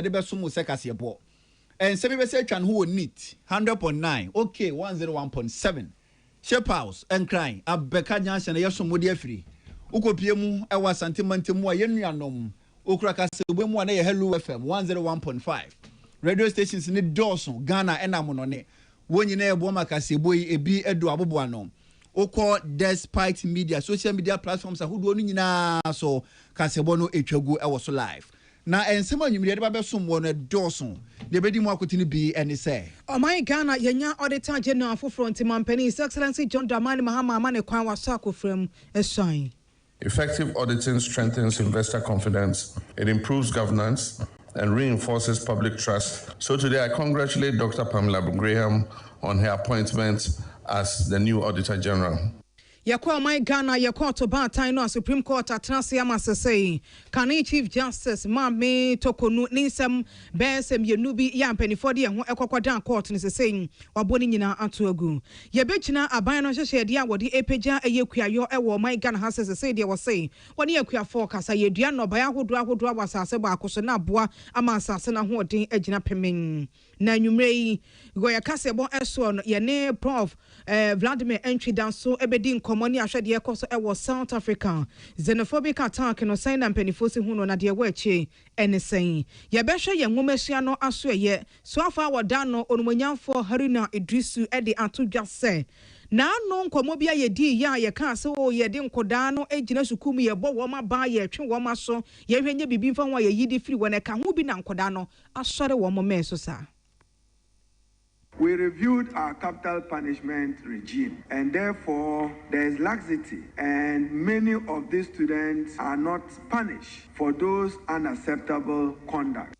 de be so mu se kase bo and se be say twan ho neat 100.9 okay 101.7 Shape House and crying abeka jansen yeso modi afiri ukopie mu e wa sentiment mu a yenuanom okura kase bo mu na ye Hello FM 101.5 radio stations ni Dawson Ghana enamo no ne wonyina e bo makase boyi ebi edo abobo anom oko despite media social media platforms ahodo no nyina so kasebo no etwagu e wo so live na ensema nyumire de ba besom wo no Dawson de bedi mu akotini bi ene say oh my Ghana yenya auditor general for front mampani His Excellency John Dramani Mahama mane kwan waso akofrem esan. Effective auditing strengthens investor confidence, it improves governance and reinforces public trust. So today I congratulate Dr. Pamela Graham on her appointment as the new Auditor General. Yakwa my Ghana yakwa to Bantai no Supreme Court atrasi amasese Kani Chief Justice Mame Tokonu ninsem besem yenubi ya mpanifo de ho ekwakwada court ne sese waboni nyina atoagu ye begina aban no hyehye de a wode epeja eyekuayo ewo my Ghana ha sese de wo say woni ekuafo kasa yedua no baya ahodo wasase ba akoso na aboa ama asase na ho den agina pemen na nwumrei goya kasebo eso no ye ne prof Vladimir Entry danso ebedi nkomoni ahwede ekoso ewo South Africa xenophobic attack no sign na penifosi hu no na de wachi enesen ye behwe ye nwomahia no aso ye so afa woda no onumonyamfo Haruna Idrisu ede atodwa se na no nkomo bia ye di ya ye ka se o ye de nkoda no egina sukum ye bo wo ma ba ye twe wo ma so ye hwenye bibi mfa ho ye yidi firi wona ka ho bi na nkoda no asore wo mo meso sa. We reviewed our capital punishment regime, and therefore there is laxity, and many of these students are not punished for those unacceptable conduct.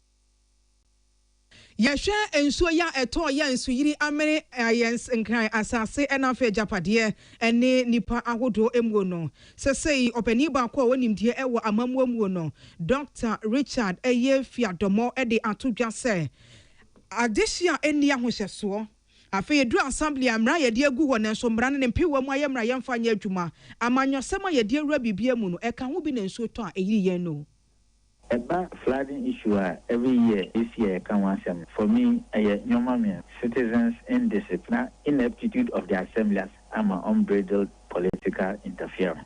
Yehwe ensuo ya eto ya ensuyiri amere ayens nkran asase enafe japade ene nipa ahodo emwo no sesei opani ba ko wonimdie ewo amamuamu no Dr. Richard Eyefiadomo ede atodwa se adisia eni ahohyeso afi edu assembly amra ye de agu ho ne so mra ne mpewa mu ayemra yemfa nya adwuma amanyosema ye de awura bibia mu no eka ho bi na nsuo to a eyiri yen no about flooding issue every year this year can one sem for me citizens indiscipline ineptitude of the assemblies and unbridled political interference.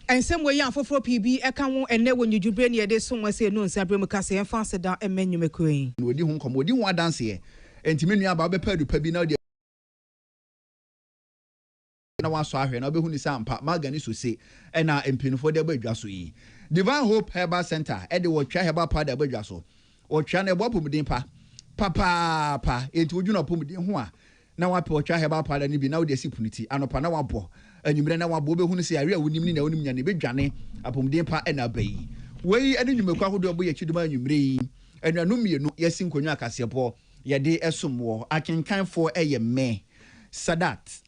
And some way for PB, I can't and never you bring your day so much say no, Sabrimacas and faster down and menu McQueen. Would you come? Would you want dance here? And to me, about the pedu pebino. I want to have no be some part Marganis to say, and now in pin for the Bedrasui. Divine Hope Herbal Center, Eddie will try about part of Bedraso or China Wapumidimpa. Papa, it would you not put me in one. Now I put try about part and be now the sipunity and upon our poor. And you bring our bobe who say I really wouldn't mean only any big Johnny upon the pa and obey. Way and you make a good way to the man you bring, and a number no yes in Cognac as your poor, ya de esum war. I can count for a me Sadat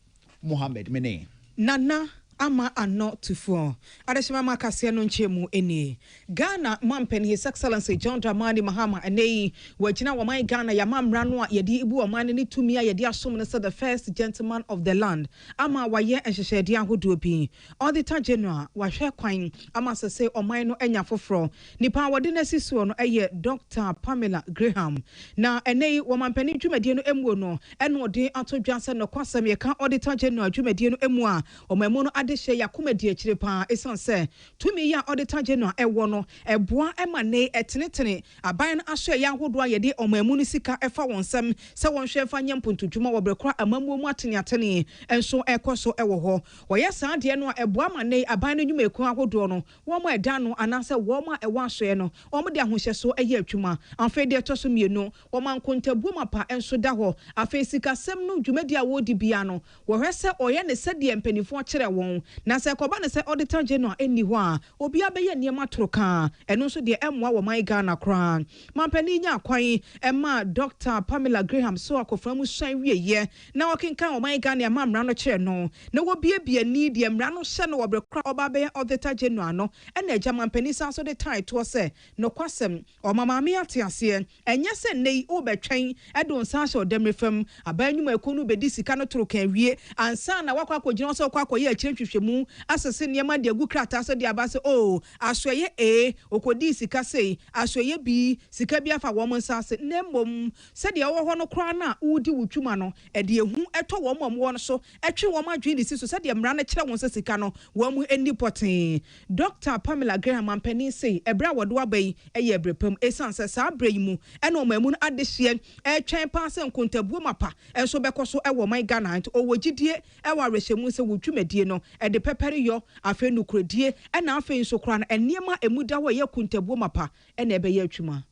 Mohammed Mene Nana. Ama ano tufo adeshima makase no nchemu eni Ghana mampeni His Excellency John Dramani Mahama enei wagina waman Ghana ya mamra no a yedi ibu waman ni tumi a yedi asom ne the first gentleman of the land ama waye enhyehyede ahodo bi Auditor General wahwe kwan ama sese oman no enya foforo nipa wode na sisuo no eye Dr. Pamela Graham na enei wamampeni dwumadie no emuo no eno ode atodwa se no kwasem ye ka Auditor General dwumadie no emu a omemu no adehye yakoma die akire pa esan se tumi ya Auditor General ewo no eboa emane etenetene aban aso ya hodo ayede omamu no sika efa wonsem se wonhwe fa nyampontodwuma wobrekora amamu mu atene enso ekoso ewo ho woye san de no eboa mane aban no nwuma eku ahodo no wo mo eda no anase wo mo ewo aso no wo mo de ahohyeso eye atwuma anfe de toso mienu wo man kontabu mapa enso da ho afi sika sem no dwumadi a wodi bia no wo hwese oye ne sede empanifo kire won na se koba ne se Auditor General eni ho a obi abeye niema toroka eno so de emwa wo man Ghana kran mampani nya kwan ema Dr. Pamela Graham so akoframu shan wieye na wakenkan wo man Ghana ma mra no kire no na wo bie ni de mra no hye no wobrekra oba abeye Auditor General no ena agya mampani sa so de title se no kwasem o mama me atiase enye se nei obetwen edon sa hye odemrefam abanwuma ekonu bedi sika no toroka wie ansa na wakwa akogina so kwa akoye akire hwehwemu asese nneɛma de agu krata so de aba se oh asoye a okodi sika sei asoye bi sika bi afa wɔn nsa ase na mmom sɛ de ɛwɔ hɔ no kora na udi wutwuma no ɛde ehu ɛtɔ wɔn mom wɔn so ɛtwe wɔn adwene de si so sɛ de mmara no kyerɛ wɔn sɛ sika no wɔn mu ani pɔtee Dr. Pamela Graham ampani sei ɛbra wɔdo aba yi ɛyɛ brepam esan sɛ saa bra yi mu ɛna ɔman mu no adehye ɛtwɛn pa sɛ nkontabuo mapa ɛso bɛkɔ so ɛwɔ man Ghana nti ɔwɔ gidie ɛwɔ arehyɛmu sɛ wodwumadie no ɛde pɛpɛre yɔ afei nukurodie ɛna afei nso kora no nneɛma emu da hɔ ɛyɛ kontabuo mapa ɛna ɛbɛyɛ atwuma.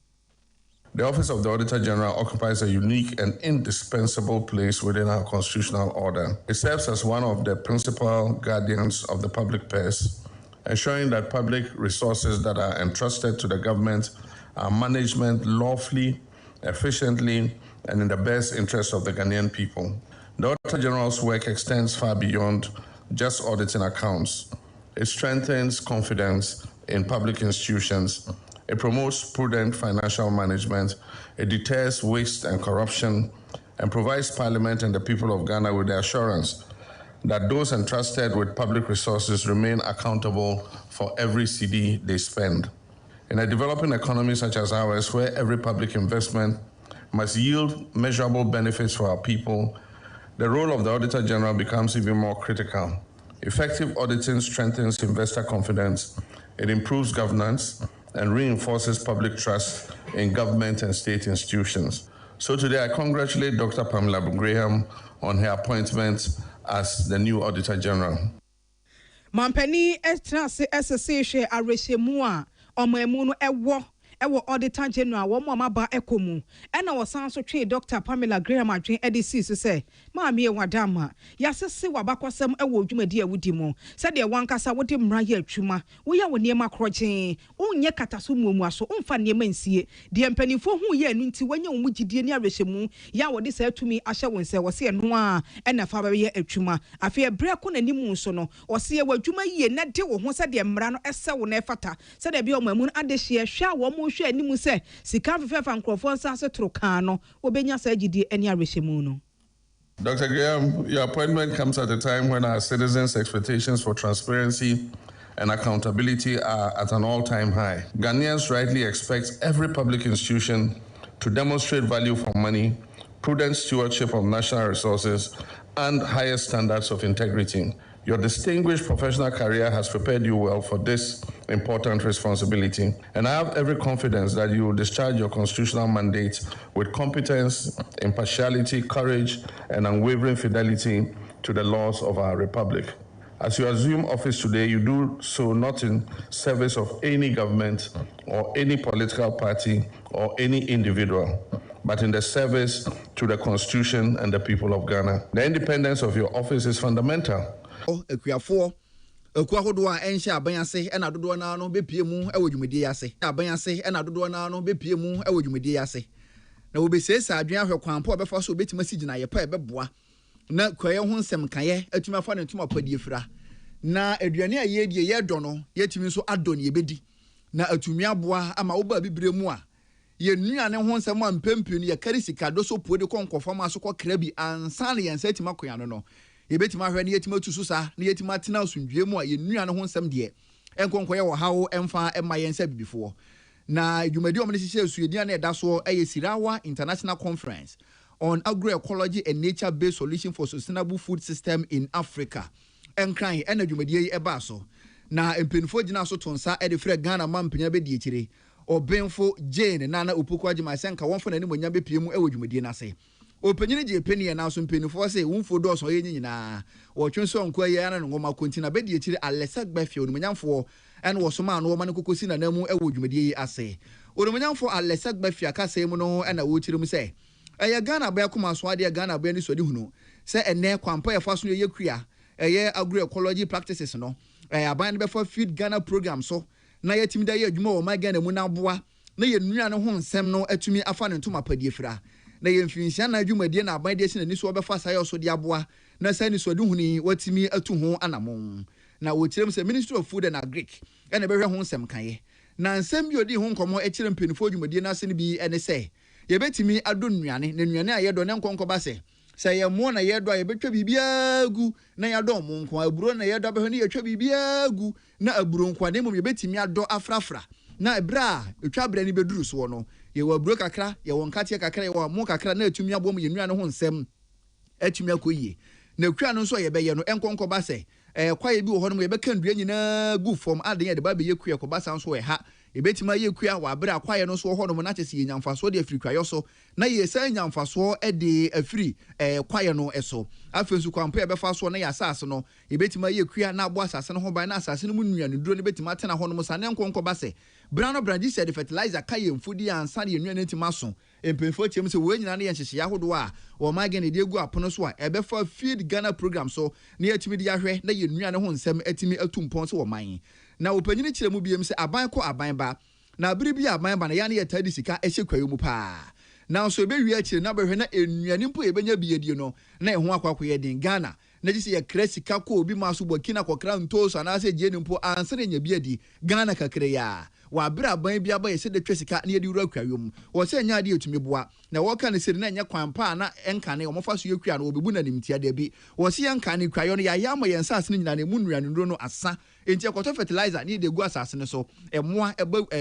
The Office of the Auditor General occupies a unique and indispensable place within our constitutional order. It serves as one of the principal guardians of the public purse, ensuring that public resources that are entrusted to the government are managed lawfully, efficiently, and in the best interest of the Ghanaian people. The Auditor General's work extends far beyond just auditing accounts. It strengthens confidence in public institutions. It promotes prudent financial management. It deters waste and corruption and provides Parliament and the people of Ghana with the assurance that those entrusted with public resources remain accountable for every cedi they spend. In a developing economy such as ours, where every public investment must yield measurable benefits for our people, the role of the Auditor General becomes even more critical. Effective auditing strengthens investor confidence, it improves governance, and reinforces public trust in government and state institutions. So today I congratulate Dr. Pamela Graham on her appointment as the new Auditor General. Mampani estrase SSC arehyemu a ɔmamu no ɛwɔ Auditor General wɔn mo amaba ekomu ɛna wɔsan so twe Dr. Pamela Graham adwen ɛde si so sɛ maame wadama yasese wabakɔsɛm ɛwɔ dwumadi a wudi mu sɛ de wankasa wode mmra yɛ atwuma woyɛ wo nneɛma korɔkyen wonyɛ kataso muamua so womfa nneɛma nsie de mpanimfo hu yɛ no nti wanya wo mu gidie ne arehyemu ya wɔde sɛ atumi ahyɛ wo nsɛ wɔse ɛno a ɛna fa bɛyɛ atwuma afei ɛbrɛ ko n'anim nso no wɔse ɛwɔ adwuma yie na de wo ho sɛ de mmra no ɛsɛ wo na ɛfata sɛ de bia ɔmamu no adehye hwɛ a wɔn hwɛ animu sɛ sika fefefa nkrɔfo nsa se toro kan no obenya sa agidie ani arehyemu no. Dr. Graham, your appointment comes at a time when our citizens' expectations for transparency and accountability are at an all-time high. Ghanaians rightly expect every public institution to demonstrate value for money, prudent stewardship of national resources, and higher standards of integrity. Your distinguished professional career has prepared you well for this important responsibility, and I have every confidence that you will discharge your constitutional mandate with competence, impartiality, courage, and unwavering fidelity to the laws of our republic. As you assume office today, you do so not in service of any government or any political party or any individual, but in the service to the Constitution and the people of Ghana. The independence of your office is fundamental. Ekuafo ekuahodo a enhye aban ase na dodo na no bepie mu ewo dwumedi ase aban ase na dodo na no bepie mu ewo dwumedi ase na wo besesa adwen ahwe kwampo obefa so betima sigina ye pa ebeboa na kwaye ho nsem kaye atuma fa ne ntuma padie fira na aduane a ye die ye dɔ no yetimi so adɔ ne yebedi na atumi aboa ama wo ba bibire mu a ye nuane ho nsem a mpempio ne ye kari sika do so puode konkofam aso kokra bi ansa ne yensa tima koya no yebetima hwe ne yetima tusu sa ne yetima tena osundwe mu a yenua ne ho nsɛm de enkonkoye wo hawo emfa emma yensa bibifo na dwumadi omne hihye suyedia na eda so Sirawa International Conference on Agroecology and Nature-Based Solution for Sustainable Food System in Africa enkran ena dwumadi yi eba so na empenfo gina so tonsa e de frɛ Ghana mampenya be die kire obenfo Jane Nana Opoku agima senka wonfo na ni monya be pie mu e wo dwumadi na se opanyini je peni na so mpenifo se wumfo do so ye nyina wo twenso nko ye na ngoma kontina be die kire Alesa Gbafie onumanyamfo en wo so ma no ma kokosi na namu e wo dwumadi ase onumanyamfo Alesa Gbafie aka se mu no na wo kire mu se eye Ghana ba yakoma so ade Ghana ba ni so de hunu se ene kwampa ye fa so ye kua eye agroecology practices no aban be for feed Ghana program so na yetimi da ye adwuma wo ma Ghana mu na boa na ye nua ne ho nsem no atumi afa ne ntoma padie fira na ye mfinhia na adwumadie na aban de sine ni so obefa saye so de aboa na sani so de huni watimi atu ho anamon na wo kirem se Ministry of Food and Agric ene behwe ho nsem kaye na nsem bi odi ho nkomo e kirem penifo adwumadie na ase ne bi ene se ye betimi ado nnuane na nnuane a ye do ne nkonko ba se say ye mo na ye do ye betwa bibia gu na ye do mo nko aburo na ye do be ho na ye twa bibia gu na aburo nko na mum ye betimi ado afrafra na ebra etwa bra ni beduru so no ye wa aburo kakra ye won katie kakra ye wa mo kakra na atumi abom ye nua no ho nsem atumi akoyie na kwa no so ye be ye no enkonko ba se kwaye bi wo ho no ye be kan dua nyina gu form aden ye de ba be ye kua ko ba san so ye ha ebetima ye kua wa abra kwaye no so ho no na chese ye nyamfaso de afiri kwayo so na ye san nyamfaso de afiri kwaye no eso afensu kwampo ye be fa so na ya asase no ebetima ye kua na abo asase no ho ban na asase no mu nua no duro ne betima tena ho no sane nkonko ba se brano branji said fertilizer kaye mfudi ansa ne nua netima so empemfo tiam se we nyina ne ye hyehye ahodo a o magen de egu apono so a ebe fa feed Ghana program so na yatimi de ahwe na ye nua ne ho nsem atimi atumpon so wo man na opanyini kire mu biem se aban ko aban ba na biribi aban ba na ya ne yatadi sika ehye kwayo mu pa na so ebe wi akire na behwe na enuani mpo ebenya biedie no na eho akwakoye den Ghana na gisi ye kresika ko obi maso bokina kokra ntoso na ase je nimpo ansere nya biedi Ghana kakre ya wa bra ban bia ba ye se de twesika na ye di wura kwawom wo se nya de etumi boa na wo ka ne se na nya kwampa na enka ne wo mofa so ye kwa na obebu na nimtia de bi wo se enka ne kwayo no ya ya mo ye nsa ase nyina na mu nuane nduro no asa enti akoto fertilizer ni de gu asase ne so emoa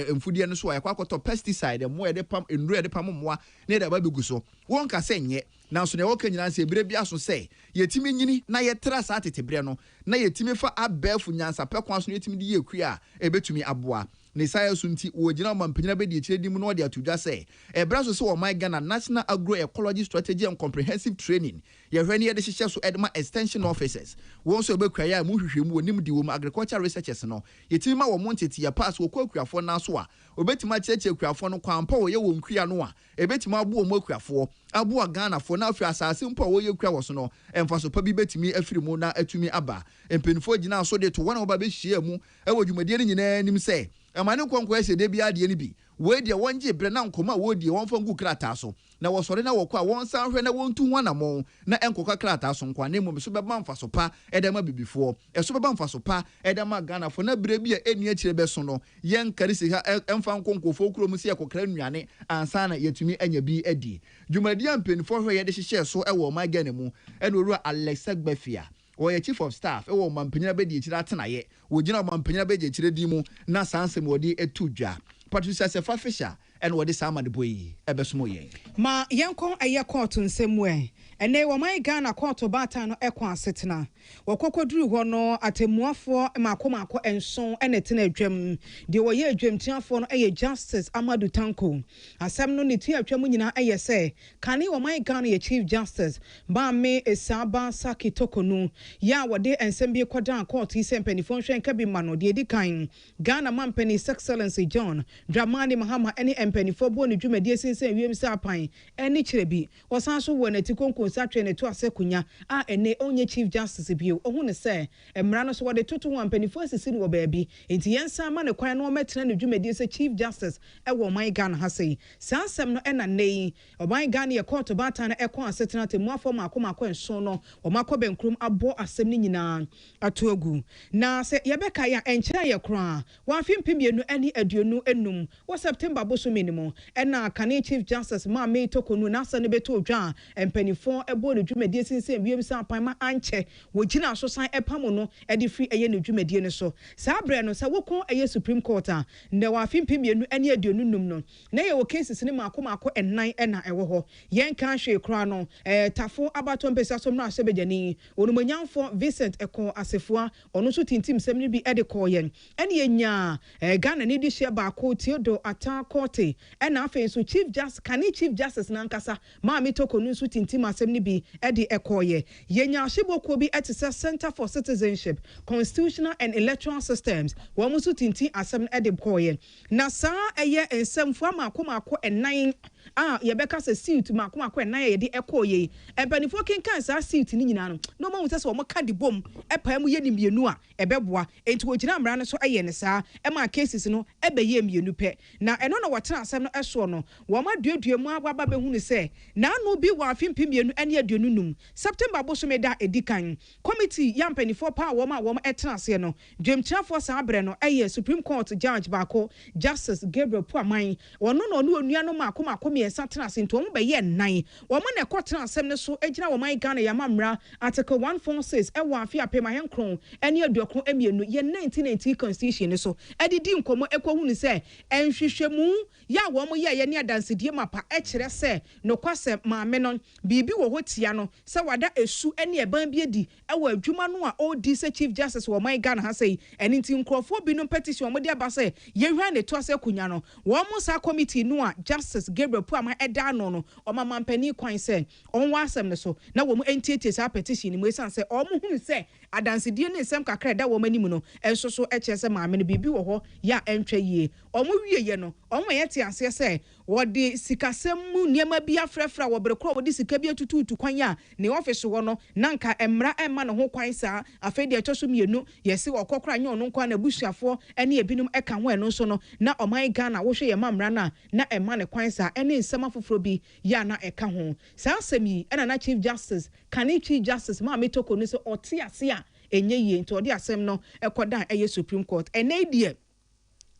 emfudie ne so ya kwakoto pesticide emoa de pam nduro de pam moa ne de ba begu so won ka se nye na so ne wo ka nyina se bire bia so se yetimi nyini na ye tra sa tetebre no na yetimi fa abafu nyansa pekwan so yetimi de ye kua ebetumi aboa ne saya sunti wo gina mampanyina be de kire dim no de atudwa se ebra so se wo my Ghana National Agroecology Strategy and Comprehensive Training ye hwani ye de hihye so edma extension officers won so be kwaya mu hwehwemu onim di wo agriculture researchers no yetimi ma wo montete ya pass wo kwakuafo na so a obetima cheche kwaafo no kwampa wo ye wo nkua no a ebetima abo mo kwaafo abo Ghana fo na afi asase mpo wo ye kwa wo so no emfa so pa bi betimi afiri mu na atumi aba empenfo gina so de to wana oba be hia mu e wo dwumadie ni nyina nim se amane konko ese de bia de ni bi we de wonje bre na nkoma wo de won fa ngu krata so na wo sore na wo kwa won san hwe na won tu hwana mo na enkoka krata so nkwa na mum so be bamfa so pa edema bibifo eso be bamfa so pa edema Ghana fo na bre bia enu akire be so no yen kare sika emfa nkonkofo kuro mu se yakokra nuane ansa na yetumi anya bi adi dwumadi ampenfo hwe ye de hye so e wo ma Ghana mu e no ru Alexa Gbafia or chief of staff e wo mampanyina be di kira tenaye wo gina mampanyina be di kire di mu na sansem wo di etudwa Patricia Sefa Fisher and what is sama de boy ebesumo ye ma yenkon eye court nsemu ene wo man Ghana court bata no ekon asetena wokokoduru ho no atemuafo makomako enson ene tena adwam de wo ye adwamtiafo no eye Justice Amadu Tanko asem no ne tu atwam nyina eye se kane wo man Ghana ye Chief Justice ba me esaba saki tokonu ya wode ensem bi kodan court ise mpanifo hwen ka bi ma no de edikan Ghana mampani Excellency John Dramani Mahama ene mpanifo bo ne dwumadie sensen wiem se apan ene kirebi wosan so wo na tikonko satwe ne to asekunya a ene onye Chief Justice bio ohu ne se emra no so wode toto ho mpanifo asisi ne wo baabi enti yensa ma ne kwan no metena ne dwumadie se Chief Justice e wo man Ghana ha sei sansem no ena nei oban Ghana ye court bata na ekon asetena temuafo makomako enso no o makobe nkrum abo asem ne nyina atoagu na se yebeka ya enkyera ye kra wa fimpibienu ani aduonu enum wo September boso minimum ena Kane Chief Justice ma me tokonu na asa ne beto dwa empanifo ebo ne dwumadie sinsen wiem san apanma anche wo gina so san epamo no e de free eye ne dwumadie ne so sa bre no sa wokon eye Supreme Court a ne wa fimpibienu ani aduonu num no na ye wo cases ne makomako ennan ena ewo ho yen kan hwe kra no tafo abato mpesa so na asebejani onumanyamfo Vincent Eko Asefua ono so tintim sem ne bi e de ko yen ene yenya Ghana ne di hye ba ko Theodore Ata Korte ena afen so Chief Justice Kane Chief Justice nankasa ma me tokonu so tintim asem ne bi e de ekoye yenya hyeboko bi etisa Center for Citizenship Constitutional and Electoral Systems wo mu so tintim asem e de koye na sa eye ensemfo makomako enan yebeka se suit makomako enan ye de ekoye empanifo kenkan sa suit ni nyina no ma wuse se wo ka de bom epa mu ye ni mienu a ebeboa enti wo gina mra no so eye ne sa e ma cases no ebe ye mienu pe na eno na wotena asem no eso no wo ma duadua mu agba be hu ne se na no bi wa afimpi mienu ene aduonu num September boso me da edikan committee ya mpanifo pa wo ma etena ase no dwemtiafo sa abre no eye Supreme Court judge bako Justice Gabriel Puaman wono no onua no makomako miɛnsa tena ase nti wɔn bɛyɛ 9 wɔn na ɛkɔ tena asɛm ne so gyina wɔn man Ghana yɛma mmara article 146 ɛwɔ afi apem ahenkron ɛne aduokron emienu yɛ 1990 constitution ne so ɛdidi nkɔmɔ ɛkɔhu ne sɛ ɛnhwehwɛmu yɛ a wɔn yɛ yɛ ne adansedie mapa ɛkyerɛ sɛ nokwasɛ maame no biribi wɔ hɔ tia no sɛ wada esu ɛne ɛban bi edi ɛwɔ adwuma no a ɔdi sɛ chief justice wɔ man Ghana ha sɛ ɛne nti nkurɔfoɔ binom petition wɔn de aba sɛ yɛhwɛ ne to ase kunya no wɔn sa committee no a justice Gabriel Puama ɛda ano no ɔma mampani kwan sɛ ɔnwa asɛm ne so na wɔn ntietie saa petition ne mu esan sɛ ɔmo hunu sɛ adansedie ne nsɛm kakra da wɔn anim no ɛnso so ɛkyerɛ sɛ maame no biribi wɔ hɔ yɛ a ɛntwa yie ɔmo wie yɛ no ɔmo yɛ te aseɛ sɛ wɔde sikasɛm mu nneɛma bi afrɛfrɛ wɔ bere korɔ wɔde sika bi atututu kwan a ne office wɔ no nanka mmara ɛma ne ho kwan saa afei deɛ ɛtɔ so mmienu yɛsi ɔkɔkora nyɛ ɔno nkwa na abusuafoɔ ɛne ebinom ɛka ho ɛno nso no na ɔman Ghana wohwɛ yɛ mamra na ɛma ne kwan saa ɛne nsɛm afoforo bi yɛ na ɛka ho saa asɛm yi ɛna na chief justice kane chief justice Maame Toko no sɛ ɔte ase a ɛnyɛ yie nti ɔde asɛm no ɛkɔda ɛyɛ Supreme Court ɛnɛ deɛ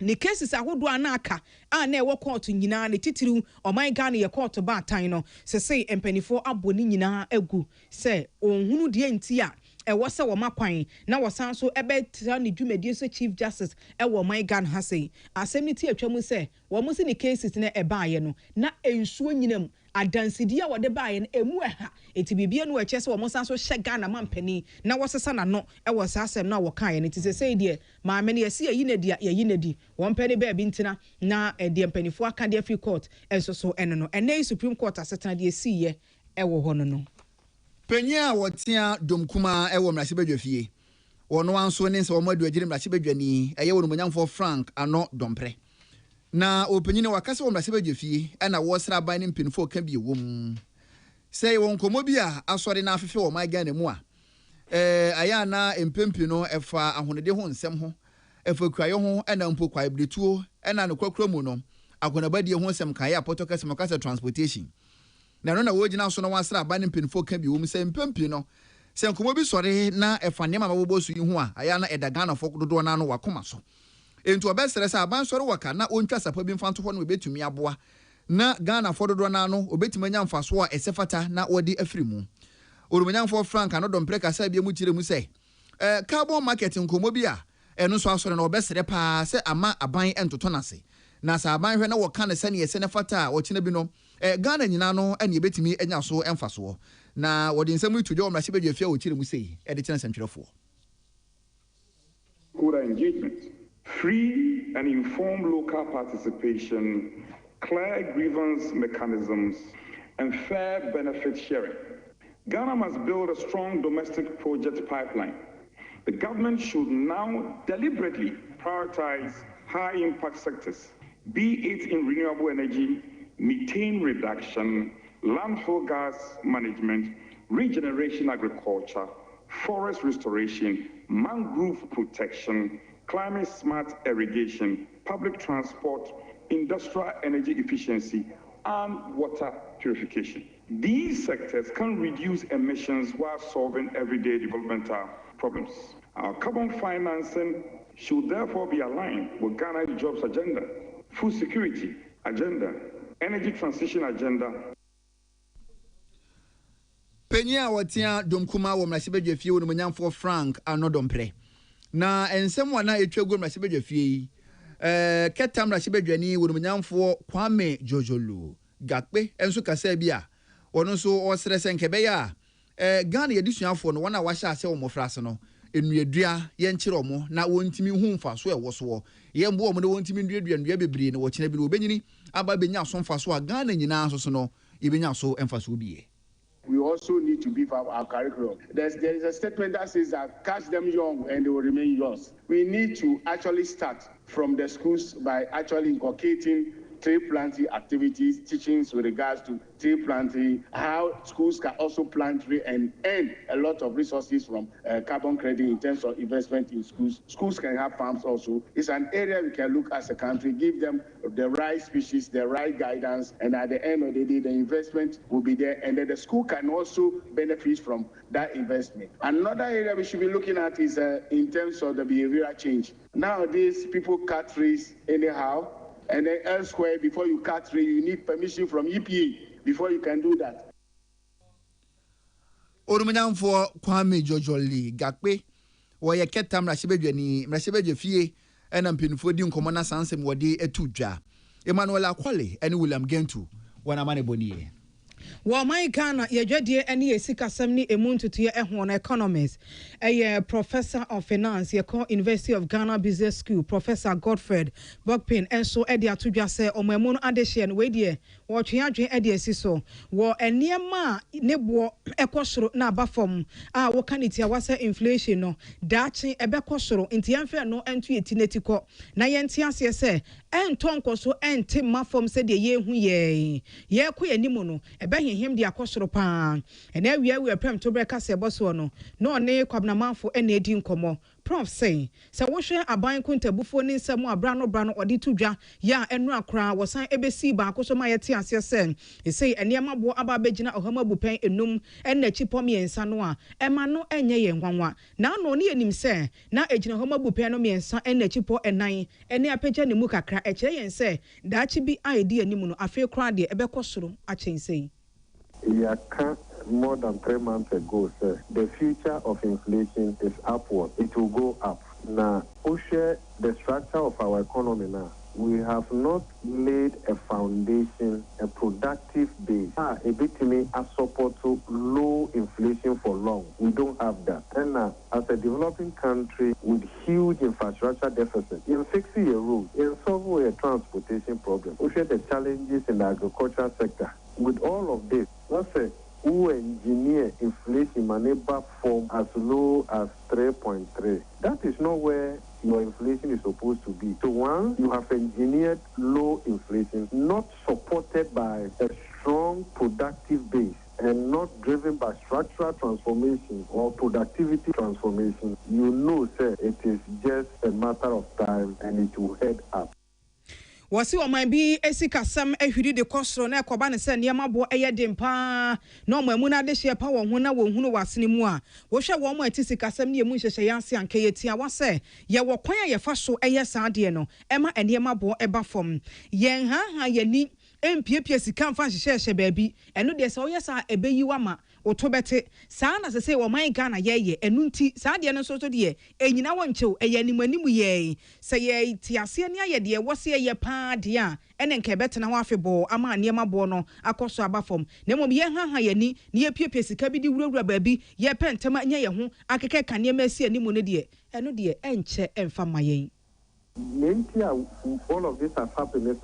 ne cases ahodoɔ na aka a na ɛwɔ court nyinaa ne titiriw ɔman Ghana yɛ court baatan no sɛ mpanifo abɔ ne nyinaa agu sɛ ɔnhunu deɛ nti a ɛwɔ sɛ wɔma kwan na wɔsan so ɛbɛtra ne dwumadie so chief justice ɛwɔ ɔman Ghana ha sɛ asɛm ne ti atwa mu sɛ wɔn se ne cases ne ɛbaayɛ no na nsuo nyinam adansidie a wɔde baayɛ no emu ɛha eti bibia no ɛkyɛ sɛ wɔn san so hyɛ Ghana mampani na wɔsesa n'ano ɛwɔ saa asɛm no a wɔkaeɛ no ti sɛ deɛ maame no yɛsi yɛyi na di a yɛyi na di wɔn pɛ ne baabi ntina na ɛdeɛ mpanifo aka deɛ free court ɛnso so ɛno no ɛnɛ Supreme Court asetena deɛ esiyɛ ɛwɔ hɔ no panyin a wɔtea domkuma ɛwɔ mmarahyɛbadwa fie wɔn anso ne sɛ wɔn adu agyire mmarahyɛbadwa ni ɛyɛ wɔn monyamfo Frank ano dɔmpre na opanyin wakasa wɔ mmarahyɛbadwa fie ɛna wɔsra aban ne mpinfo ka bi wɔ mu sɛ wɔn nkɔmɔ bi a asɔre na afefe wɔ man Ghana mu a aya na mpempi no ɛfa ahonede ho nsɛm ho ɛfa kuayɔ ho ɛna mpo kwaibretuo ɛna no kwakura mu no agonabadie ho nsɛm kan yɛ apɔtɔ kasɛm kasa transportation na no na wogina so no wasra aban ne mpinfo ka bi wɔ mu sɛ mpempi no sɛ nkɔmɔ bi sɔre na ɛfa nneɛma mabobɔ so yi ho a aya na ɛda Ghana fo dodoɔ na no wakoma so enti obɛsrɛ sɛ aban sɔre waka na ontwa sapa bi mfanto hɔ no obetumi aboa na Ghana fo dodoɔ na no obetumi nya mfaso a ɛsɛfata na wɔde afiri mu orumanyamfo Frank ano dɔmpre kasa bi mu kyerɛ mu sɛ carbon market nkɔmɔ bi a ɛno so asɔre na obɛsrɛ paa sɛ ama aban entoto nase na sɛ aban hwɛ na wɔka ne sɛ ne yɛsɛ ne fata a wɔkyena bi no Ghana nyina no ɛne ebetumi anya so ɛmfaso na wɔde nsɛm itu dɛ ɔmrahyɛ badwa fia wɔkyerɛ mu sɛ ɛde kyerɛ nsɛntwerɛfoɔ engagement, free and informed local participation, clear grievance mechanisms, and fair benefit sharing. Ghana must build a strong domestic project pipeline. The government should now deliberately prioritize high-impact sectors, be it in renewable energy, methane reduction, landfill gas management, regeneration agriculture, forest restoration, mangrove protection, climate-smart irrigation, public transport, industrial energy efficiency, and water purification. These sectors can reduce emissions while solving everyday developmental problems. Our carbon financing should therefore be aligned with Ghana's jobs agenda, food security agenda, energy transition agenda. Penya watia domkuma wo mmarahyɛbadwa fie wo no manyamfo Frank ano dɔmpre na ensɛm wa na etwa go mmarahyɛbadwa fie keta mmarahyɛbadwani wo no manyamfo Kwame Jojolo Gakpe enso kasa bi a wono so ɔsrɛ sɛ nkɛbɛya Ghana yɛdisuafo no wɔna wahyɛ ase wo mofrase no enuadua yɛnkyerɛ ɔmo na wɔntimi hu mfaso ɛwɔ so yɛmbo ɔmo na wɔntimi nduadua bebree na wɔkyena bi no obenyini aba benya so mfaso a Ghana nyinaa so no yebenya so mfaso bi. We also need to beef up our curriculum. There is a statement that says that catch them young and they will remain young. We need to actually start from the schools by actually inculcating tree planting activities, teachings with regards to tree planting, how schools can also plant tree and earn a lot of resources from carbon credit in terms of investment in schools. Schools can have farms also. It's an area we can look as a country, give them the right species, the right guidance, and at the end of the day, the investment will be there, and then the school can also benefit from that investment. Another area we should be looking at is in terms of the behavioral change. Nowadays, people cut trees anyhow. And then elsewhere, before you cut tree, you need permission from EPA before you can do that. Orumanyanfo Kwame Jojoli Gakpe woye ketam rashebedwe fie ena mpinfo di nkomo na sansem wode etudwa Emmanuel Akwale ene William Gentu wana mane boniye Wa my Ghana yedwadie ene yesikasam ni emuntutu ye ehon economist professor of finance ye call University of Ghana Business School Professor Godfred Bogpin enso ede atudwa se omamu no adehye no we die wo tweadwen ede asiso wo eniema ne bo ekosoro na abafom a wo kanitia wase inflation no dachi ebekosoro nti enfe no entu yetinetiko na yenti ase se entonkoso ente mafom se de ye hu ye ko yanimu no him dia kosoro pa ene awie prem to breka se boso no no ne kwabna manfo ene edi nkomo prof say se wo hwe aban kontabufo ni nsam abra no odi tudwa ya enu akra wosan ebesi ba akoso ma yete ase se say ene mabo aba begina ohama bupen enum ene chipom yensa no a ema no enye ye nwanwa na no ne enim se na egina ohama bupen no yensa ene chipo enan ene apagya ne mu kakra eche yense daachi bi aidi anim no afi kra de ebekosoro achensei Akan more than 3 months ago said the future of inflation is upward. It will go up. Now, share the structure of our economy now. We have not laid a foundation, a productive base. A bit me a support to low inflation for long. We don't have that. And now, as a developing country with huge infrastructure deficit, in fixing a road, in solving a transportation problem, we share the challenges in the agricultural sector. With all of this, let's say, who engineer inflation maneuver form as low as 3.3. That is not where your inflation is supposed to be. So once you have engineered low inflation, not supported by a strong productive base and not driven by structural transformation or productivity transformation, you know, sir, it is just a matter of time and it will head up. Wasi o man bi esikasam ehwiri de kosoro na ekoba ne se niam abo eyedem pa na omamu na de hye pa wo ho na wo hunu wasene mu a wo hwe wo mo atisikasam ne emu hyehye yanse anka yetia wase ye wo kwan ye fa so eye saade no ema eniem abo eba fom yen ha yani empiepie sika mfa hyehye baabi eno de se wo yesa ebeyi wama otobete saa na se wo man Ghana ye enu nti saa de no so de enyina wo nchew eye animanimu ye se ye tiase ne aye de wo se ye pa de a ene nke betena ho afebo ama aniema bo no akoso abafom na mom ye ha yani ne ye piepie sika bi di wurawura baabi ye pentema nya ye ho akeke kaniema asi animu ne de eno de enche emfa mayen all of this has happened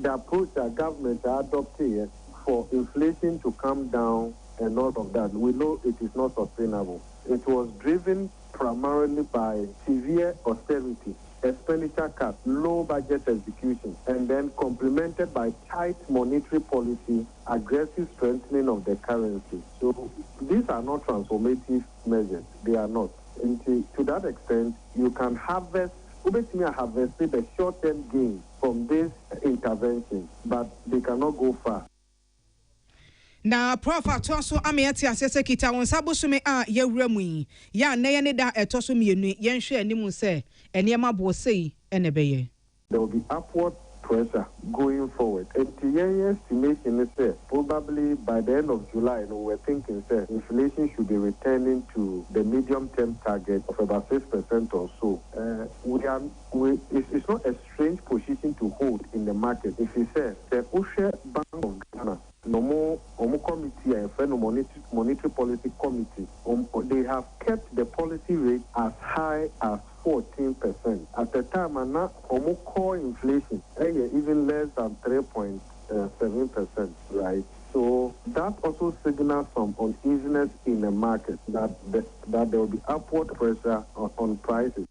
the approach that government are adopting for inflation to come down and all of that, we know it is not sustainable. It was driven primarily by severe austerity, expenditure cuts, low budget execution, and then complemented by tight monetary policy, aggressive strengthening of the currency. So these are not transformative measures. They are not. And to that extent, you can harvest the short-term gain from this intervention, but they cannot go far. Na prof atoso ameyati asese kita wonsa bosume a yewura mu yi ya na ye ne da etoso mienu yen hwe animu se eniema bo sei ene beye. There will be upward pressure going forward. And the estimation is that probably by the end of July, we're thinking that inflation should be returning to the medium-term target of about 6% or so. It's not a strange position to hold in the market. If you say the Usher Bank of Ghana, committee and monetary policy committee, they have kept the policy rate as high as 14%. At the time, and now core inflation even less than 3.7%, right? So that also signals some uneasiness in the market that there will be upward pressure on prices.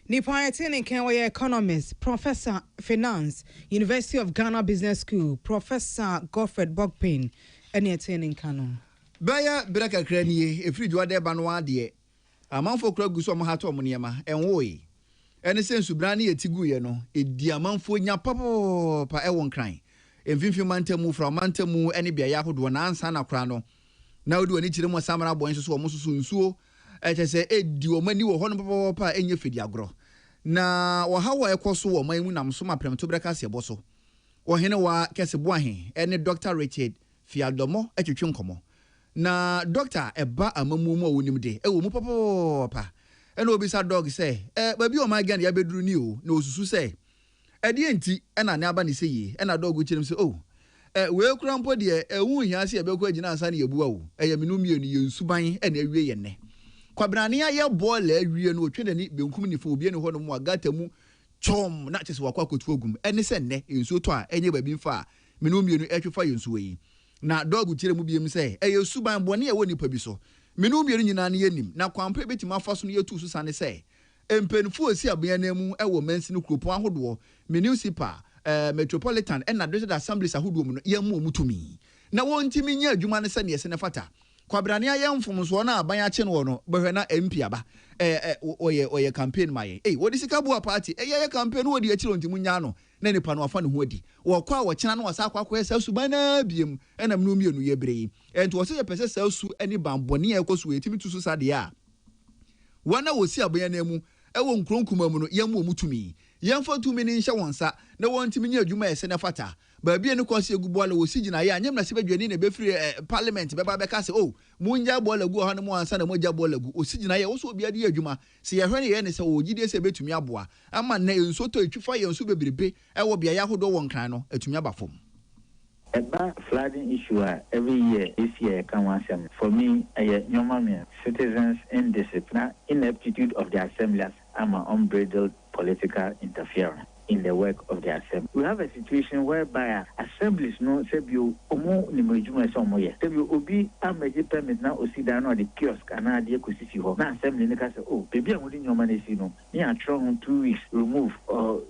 Nipaetini Kenway economist, Professor Finance, University of Ghana Business School, Professor Godfred Bogpin, any attending canon. Baya Breka Cranie, if you do a banwa de a month for Krogus or Mahato Muniama, and woy. Any sense to Brani a Tigueno, a diamant for nya papa pa ewon crying. And Vinfi Mantemu from Mantemu, any be a Yahoo do an answer crano. Now do any children Samara boys or Musu so. As I say, do many or Honor pa any Fidiagro. na wahawa ekoso wo man mu nam so ma prem to breka se boso wo hene wa kese bo ahe ene Dr. Richard Fiadomo atwetwe nkomo na doctor eba amamu mu wonim de ewo mu papa ene obi sa dog say baby o ma gan ya beduru ni o na osusu say ede enti ena ne aba ne sey ena dog chirim say oh we kura mpo de ewu hia se ebekọ agina ansa ne yebuwa wo eyaminu mienu yensuban ena awie ye ne kwabrane ya ball awie no otwe ne benkum ni fo obi ne ho no mu agata mu chom na chese wakwa kotu ogum ene se ne ensu to a enye babi mfa minu mienu etwefa yensu yi na dog chire mu biem se suban bone ye woni pa bi so minu mienu nyina ne yanim na kwampa betima afa so no yetu so sane se empenfu osi abuan na mu ewo mansi no kropon ahodo municipal metropolitan and district assemblies ahodo mu no yemu omutumi na wontimi nya adwuma ne se ne yese ne fata kwabrane ayemfom so na aban ache no no behwe na MP aba oye campaign maye wodi sika bua party ye campaign wodi akiro ntimu nya no na nipa no afa ne ho adi wo kwa wo kyena no wasa akwa sa suban na biem enam no mienu ye brei enti wo se ye pese sa su ani bambone ye koso etimi tu so sade a wana wo si aban na mu ewo nkronkuma mu no yemu omutumi yemfa tumi ni nhye wonsa na wontimi nya adwuma yese ne fata baabi ene kwase egubola wo sigina ye anyem na se badwani na befiri parliament beba beka se munja bola gu ho ne mo ansa na moja bola gu osigina ye wo so obi ade adwuma se ye hwene ye ne se wo gide se betumi aboa ama na enso to etwifa ye enso bebrebe ewo bia ya hodo won kran no etumi abafom. About flooding issue every year, this year, for me, citizens indiscipline, ineptitude of the assemblies, and unbridled political interference in the work of the assembly. We have a situation whereby assemblies no say you omo ni mejuma somewhere. Say you obi ameje permit na osida no the kiosk and na de kusisi ho. Na assembly ne ka say baby amudi nyoma na si no. Me a try 2 weeks remove or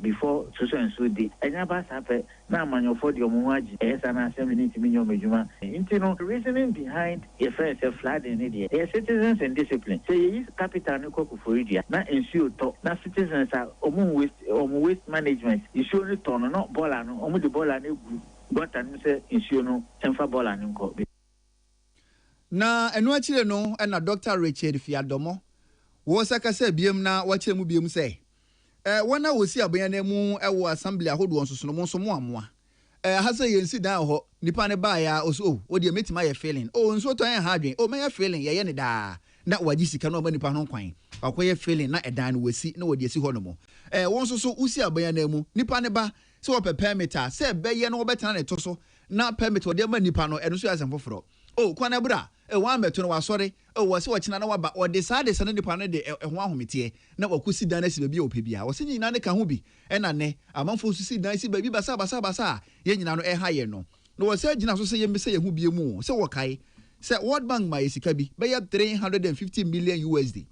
before so and so day. Enya ba sape na manyo for the omo aji. Esa na assembly ni timi nyoma mejuma. Into no reasoning behind your friends flooding ne there. Citizens and discipline. Say is capital no ko for idia. Na ensure to na citizens are omo waste management issue no turn no baller no omo the baller na egu but an say issue no emfa baller no ko na enu akire no na Dr. Richard Fiadomo wo saka say biem na wa kire mu biem say wona wo si aban na mu ewo assembly ahodo onsoso no nso mo amoa ha say yensi dan ho nipa ne ba ya o de metima ye feeling nso to en ha adwen me ye feeling ye ne da na wagi sika no nipa no kwan akoye feeling na edan no wasi na wodi asi ho no mo won so usi aban na mu nipa ne ba se wo permit a se be ye no wo betena ne to so na permit wo de ma nipa no eno so asem foforo kwana bra wa meto no wasori wo se wo kina na waba wo de sa de se no nipa no de ho ahomete na wakusi dan na si bia opebia wo se nyina ne ka ho bi na ne amanfo susi dan si bia basa ye nyina no ha ye no no wo se gina so se ye mbese ye hu bia mu se wo kai se World Bank ma yesika bi be 350 million USD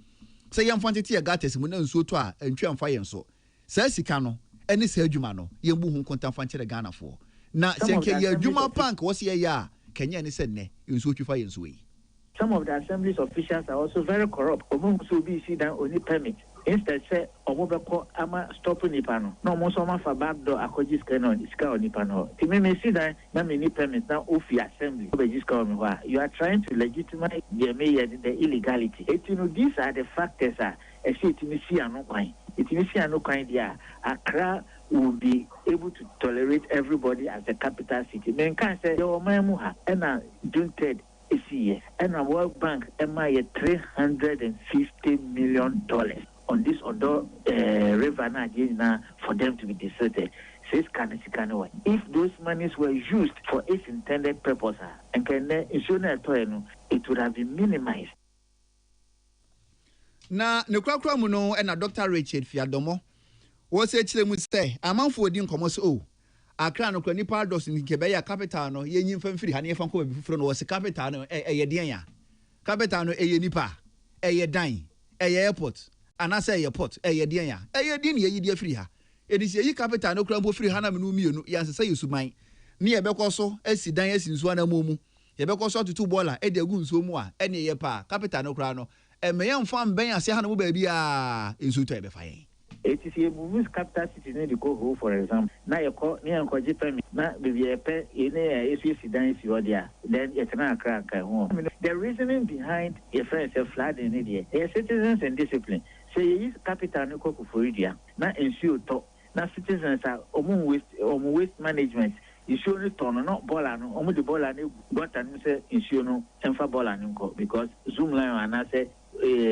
se yem fantete ye gates mu na nsuo to a ntwa mfa ye nso se sika no ene se adwuma no ye mbu hu konta fa nkere Ghana fo na se nke ye adwuma bank wo se ye ya Kenya ne se ne nsuo twa ye nso yi. Some of the assembly's officials are also very corrupt. Omo so be see dan only permit. Instead say omo beko ama stop nipa no. No mo so ma fa back door akoji ska nipa no. Ti me see dan na me ni permit na ofi assembly. Obeji ska me wa. You are trying to legitimize the illegality. These are the factors e see ti me see anu kwan. It me see anu kwan dia Accra will be able to tolerate everybody as a capital city. Men can say your man ha na June 3rd year, and a World Bank $350 million on this other river now for them to be deserted. Says if those monies were used for its intended purpose, and can it would have been minimized. Na ne kwakwa mu no na Dr. Richard Fiadomo wo se kire mu say amanfo odi nkomo so Accra no kwani paradox ni kebe ya capital no ye nyimfa mfiri ha ne fa nko befufuro no wo se capital no ye den ya capital no ye nipa ye dan ye airport anase ye port ye den ya ye din ye yidi afiri ha edisi ye capital no kra mbo firi ha na menu mienu ya nsesa yesuman ne ye bekoso asi dan asi nsuo na momu ye bekoso tutu bola e de gu nsuo mu a ene ye pa capital no kra no me ye mfa mben ase ha no ba bia nsuo to e be fa yen. It is a movie capital city in the Coho, for example. Now you call near Koji permit, not be a pay in a then it's not a crack at home. The reasoning behind a friend of flood in India, citizens and discipline. say is capital no ko for idia na ensure to na citizens are waste management issue no turn no bola no omo the bola no gutter no say issue no emfa bola no because zoom line and say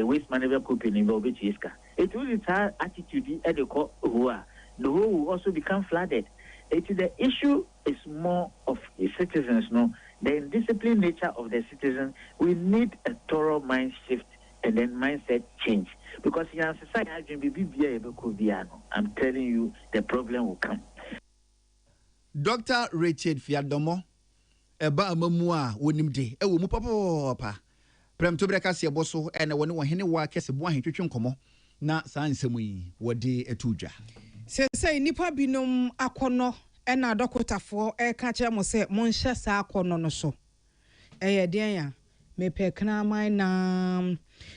waste management company go be chiska it will its attitude at the who the whole will also become flooded. The issue is more of the citizens, no, the indisciplined nature of the citizens. We need a thorough mind shift and then mindset change. Because in our society, I'm telling you, the problem will come. Dr. Richard Fiadomo, eba amamua wonimde, ewo mu papa. Prem to breka se boso ene woni wo hene wa kese bo ahentwetwe nkomo na saa nsemu yi wode etudwa. Say nipa binom akono ena dokotafo ka kire mo se monhye saa akono no so. Eye den ya mepekna man na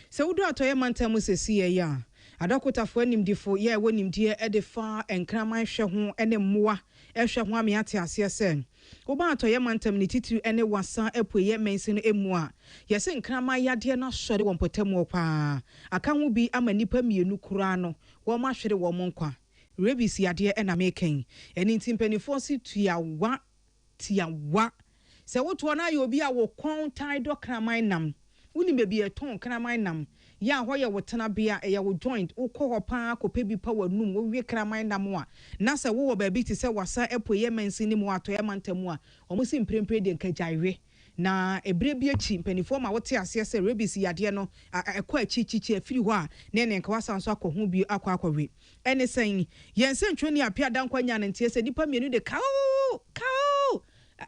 se wudu atoye mantam sesi ye ya adokotafo animdifo ye wonimdie edefa enkraman hwe ho ene mmoa ehwe ho amiate ase ese oba atoye mantam ni titiri ene wasa epoye mensi no emu a yese nkraman yade na sori wonpotam opa aka ho bi ama nipa mienu kura no wo ma hwere wo monkwa rabies yade ena meken eni ntimpanifo si tuawa se woto na yo bi a wo kon tido kraman nam wuni bebi eton kraman nam ya hoye wotena bia ya wo joint ukọ pa akọpe bi pa wanum wo wie kraman nam a na se wo baabi ti se wasa epoye mansi ni mu ato ya mantamu a omo si mprempre de nkagyawe na ebre bi achi mpanifo ma wote ase se rabies yade no ekọ achi afiri ho a na ne nka wasa nso akọ ho bi akọ ene sen yense ntwoni apia dankwanya ne ntie se nipa mienu de kaw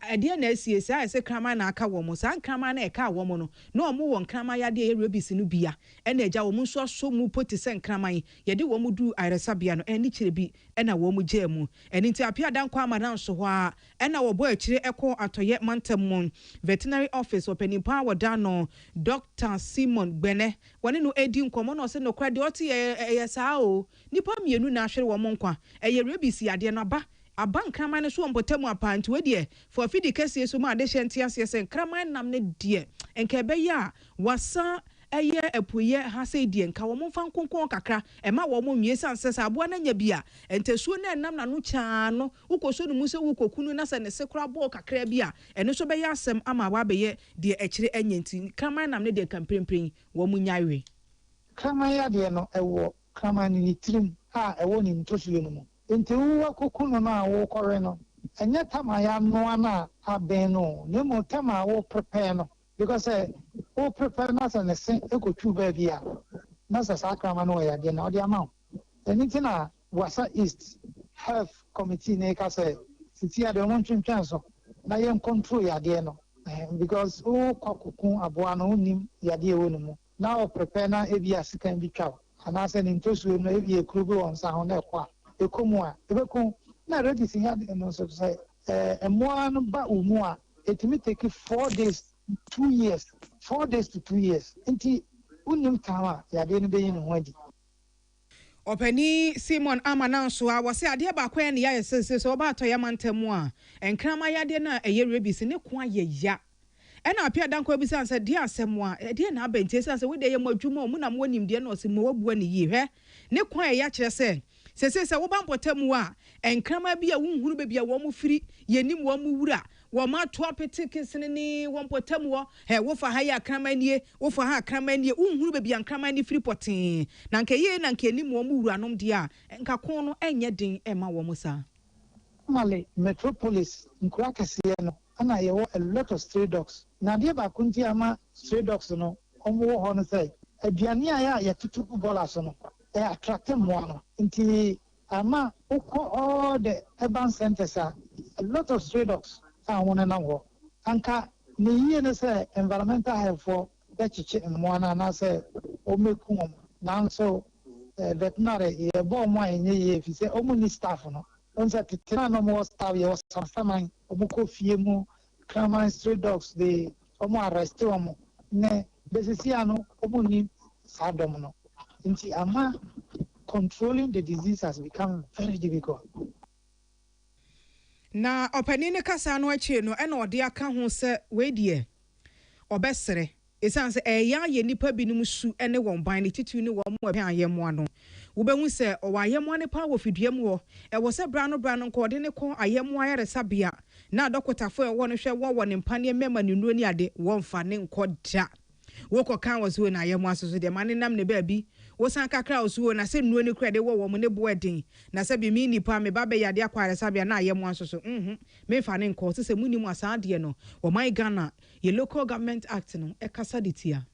adia na asie sai se krama na aka wo mo san krama na eka wo mo no na omo won krama ya de rabies no bia ena eja wo mo so so mu poti sen krama ye de wo mo du airesabia no eni kire bi ena wo mo gya mu eni nti apia dan kwa amadan so ho a ena wo bo akire eko atoye mantam veterinary office opening power da no Dr. Simon Gbene woni no edi nkomo no se no kra de oti ye saa o nipa mienu na ahwere wo mo nkwa eye rabies yade no ba aban kraman so mpotamu apanti we de for fidi kese so ma de hyente ase se kraman nam ne de enka be ya wasa eye epuye ha se de enka wo mfa nkonkon kakra e ma wo mo nwie sanse sa abo na nya bia entesuo na nam na no cha no ukoso no mu se ukokunu na se ne se kra bo kakra bia eno so be ya asem ama wa be ye de ekire enyanti kraman nam ne de kamprempren wo mu nyawe kraman ya de no ewo kraman ni trim ha ewo ni ntosuo no mu enti wo kokuno na wo kore no enye tama ya no na aben no ne mo tama wo prepare no because wo prepare na se ne se ekotu ba bia na se sakrama no ya de na odi ama enti na wasa east health committee ne ka se siti ade no ntwentwan so na ye control ya de no because wo kokun aboa no nim ya de wo no mu na wo prepare na ebia sikan bi twa ana se ne ntosuo no ebia krubu on sa ho na ekwa ekomua ebeko na ready si ya no so say emoa no ba umua it may take 4 days 2 years 4 days to 2 years enti unim tawa ya de no be yin ho adi Openi Simon Amananso a wose ade ba kwa ne ya sese so ba to ya mantamu a enkrama ya de na eye rabies ne kwa ye ya ena apia danko bi sanse de asemu a de na abenti sanse we de ye madwuma mu na mo nim de na o se mo wabu ne yi hwe ne kwa ye ya kire se wo ba mpotamu a enkrama bi a wunhuru be bia wo mo firi yenim wo mo wura wo ma to apete kesene ni wo mpotamu wo wo fa ha ya krama nie wo fa ha krama nie wunhuru be bia krama ni firi potin na nke ye na nke nim wo mo wura nom de a nka kon no enye din e ma wo mo sa male metropolis nkura kase no ana ye wo a lot of stray dogs na de ba kunti ama stray dogs no omo wo ho no say aduane a ya tutu bola so no attracting more into ama all the urban centers a lot of stray dogs are one and all anka ne yie say environmental health for bechiche mwana na say o mekum na so veterinary e bo mo enye ye fi say o mu ni staff no on say tetina no more staff ye some o mu ko fie mu crime stray dogs they o mu arrest o mu ne besisia no o mu ni sadom no nti ama controlling the disease has become very difficult. Na opani ne kasa no achi no e na ode aka ho se we die obesere esan se eya ye nipa binum su ene won ban ne titu ne won mo ayemo ano wo be hu se o ayemo ne pa wo fiduam wo e wo se bra no nko de ne ko ayemo ayaresabia na dokotafo e wo no hwe wo ne mpane mema ne nuo ni ade wo mfa ne nko da wo ko kan wo so na ayemo asoso de mane nam ne baabi wo san kakra wo so na se nuo ne kra de wo mo ne bo edin na se bi mi nipa me ba be yade akwaresabia na ayemo asoso me fa ne nko se mu ni mu asa de no wo my Ghana ye local government act no e kasa de tia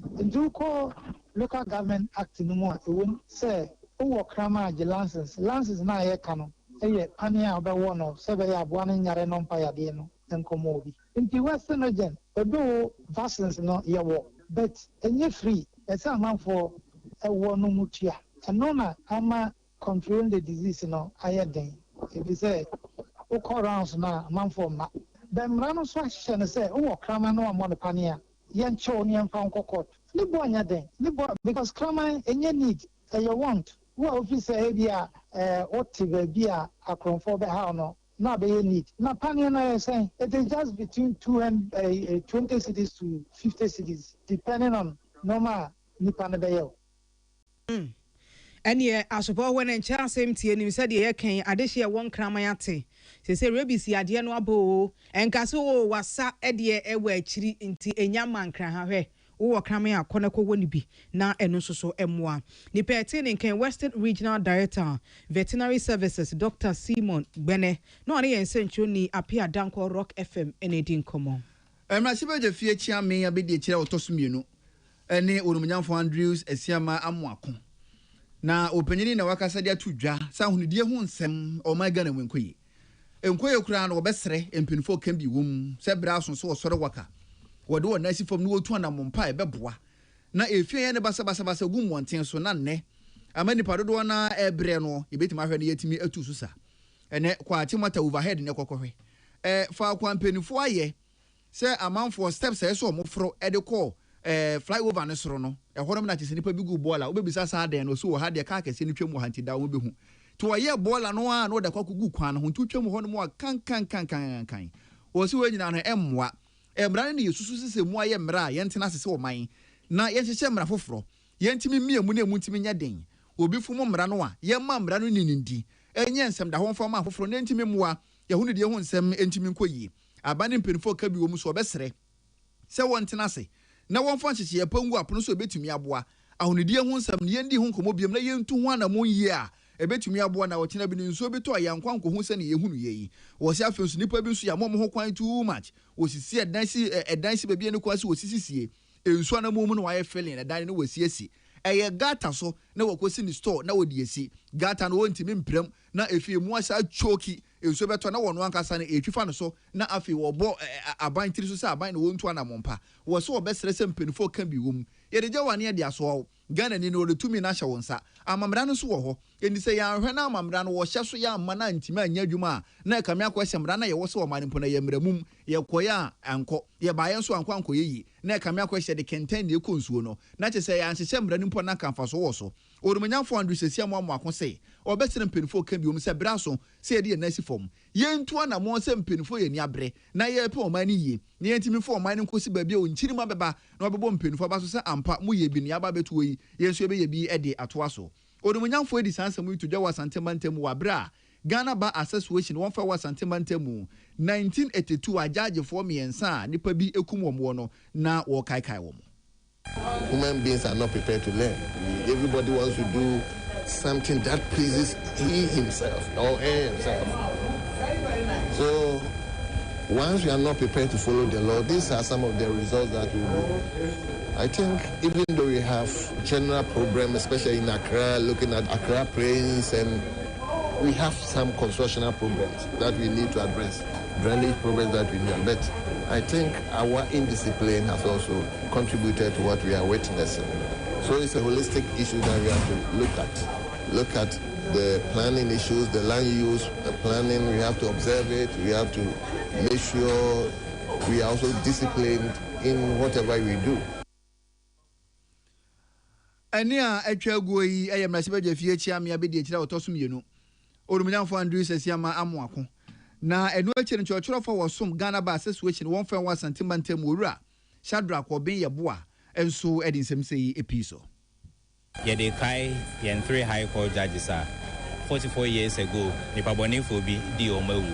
Nduko local government act no mo ewon say wo krama age licenses na ye ka no eye pane a obewo no se be ya aboa no nyare no mpa yade no enkomo obi nti western region odo vaccines no ye wo but enye free esa amanfo ewo no mutua eno na ama controlling the disease no ayeden e be say o corons na amanfo ma bemra no so ahye ne say wo krama no amo ne pane a yen cho ni en fan kokot ni bo anya den ni bo because krama enye need you want wo officer e bia whatever bia akronfo be ha no na be need na pane na say it is just between 2 and 20 cities to 50 cities depending on normal ni pane be yo ene asopo when en cha asem tie nim se de ye kan adehye won kraman ate se rebisi ade no abo enkaso wo wasa ede ewa akiri nti enya mankra ha hwe wo kraman akona ko woni bi na eno soso emmoa ni pete ne kan Western Regional Director Veterinary Services Dr. Simon Gbene no ane yen sencho ni apia danko Rock FM enedin komo emrasibe je fie chia me abedi kire otosumienu ene orumnyamfo Andrews esiama amoako na opanyini na wakasa dia tudwa sa hunudie hu nsem o my Ghana wenkoyi enkoye kura na obesere empinfo kan bi wom se bra so osore waka wode wona sifom no wotu na mompa ebeboa na efie ye ne basa gum wonten so na nne amani padodo na ebre no ebetima hwe ne yetimi atu susa ene kwa timata overhead ne kokohwe fa kwa mpenifo aye se amanfo steps eso omofro edeko flyover ne soro no ehorom na tese nipa bi gu bola obebisa sa den no so wo ha de ka akese ni twemu hanti da wo behu to waye bola no a no da kwakugu kwan no huntu twemu ho no mo kan wo si we nyina no emmoa emra ne yesusu sese mu aye mra yentena sese wo man na yenhyehyɛ mra foforo yentimi miemu na emu ntimi nya den obi fumu mra no a yemma mra no ninindi enye nsɛm da ho mfama foforo ne ntimi moa yehunu de ho nsɛm ntimi nkoyi abane mpenfo ka bi wo mu so obesere sɛ wontena se na wonfa nhyehyɛ pangu apono so ebetumi aboa ahonidie ho nsɛm ne yendi ho nkomo biem na yentu ho na mo yie a ebetumi aboa na wotina bi nso beto ayankwa nkohu sɛ ne yehunu yeyi wo se afenso nipa bi nso ya mo ho kwan too much osisi edansi bebie ne kwasi osisisie enso na mo mu no waye feeling edan ne wasiesi eye gata so na wakosi ni store na wodi esi gata no wontimi mprem na efie mu asa choki enso beto na wono ankasa na etwifa no so na afi wo bo aban tiri so sɛ aban na wontu ana mompa wo so obesere sɛ mpenifo kan bi wom yede gya wane de aso Ghana ni no letumi na hye wonsa amamra no so wo ho eni sɛ ya hwe na amamra no wo hye so ya amma na ntimi anya adwuma na kame akwahye mra na ye wo so wo mane mpona ye mramum ye koya anko ye baaye so anko yeyi na kame akwahye de kenten de konsuo no na kye sɛ ya anhye mra ni mpona kanfa so wo so orumanyamfo Andrew sesia mo amako sɛ obesere mpenifo kan bi wom sɛ bra so sɛ ye na sifom yentu ana mo sɛ mpenifo ye ni abre na ye pe o mane yi na yentimi fo o mane nkosi ba bia onkyirima beba na obebo mpenifo ba so sɛ ampa mo ye bi ni aba beto yi yesu ebe ye bi ede atoa so orumunyamfo edi sansam yi tudwa wasantemantam wa bra Ghana Bar Association won fa wasantemantam 1982 ajaje for miensa nipa bi ekum wo no na wo kaikai wo. Human beings are not prepared to learn. Everybody wants to do something that pleases he himself or her himself. So once we are not prepared to follow the law, these are some of the results that we will. I think even though we have general problems, especially in Accra, looking at Accra Plains, and we have some constructional problems that we need to address, drainage problems that we need. But I think our indiscipline has also contributed to what we are witnessing. So it's a holistic issue that we have to look at. Look at the planning issues, the land use, the planning. We have to observe it. We have to make sure we are also disciplined in whatever we do. Ania etwa goyi eyemrasibe je fie chia me abedi ekira otosumienu orumnyamfo Andrew sesiama amoako na enu akire nchochoro fa wosom Ghana Bar Association won fa wasantemantam owura Shadrach Obin Yeboah enso edi nsem sei episo. Yede kai yen 3 high court judges are 44 years ago nipa boni for bi di omawu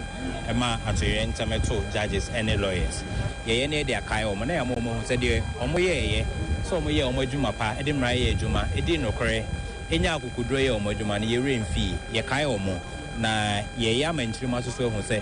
ema atoye ntameto judges and lawyers ye ne dia kai omo na omo se de omo ye so omo ye omo adwuma pa edi mra ye adwuma edi nokore enya akukudro ye omo adwuma ne ye remfi ye kai omo na ye ya manchirima so hu se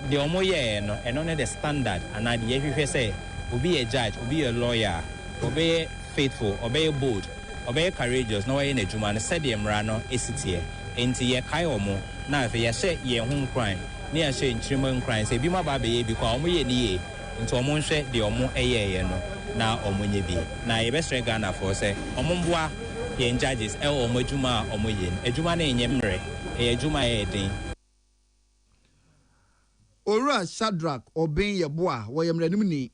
de omo ye no eno ne the standard and na ye hwehwe se obi a judge obi a lawyer obi faithful obi bold obi courageous no ye na adwuma ne se de mra no esitie enti ye kai omo na afi ye hye ye ho nkran ne ye hye nchirima nkran se bi ma ba be ye bi kwa omo ye ni ye enti omo nhwe de omo eye no na omo nye bi na ye be stre Ghana for se omo mboa ye judges e omo adwuma omo ye adwuma na enye mre e adwuma ye den Ora Shadrach Obin Yeboah wo ye mranim ni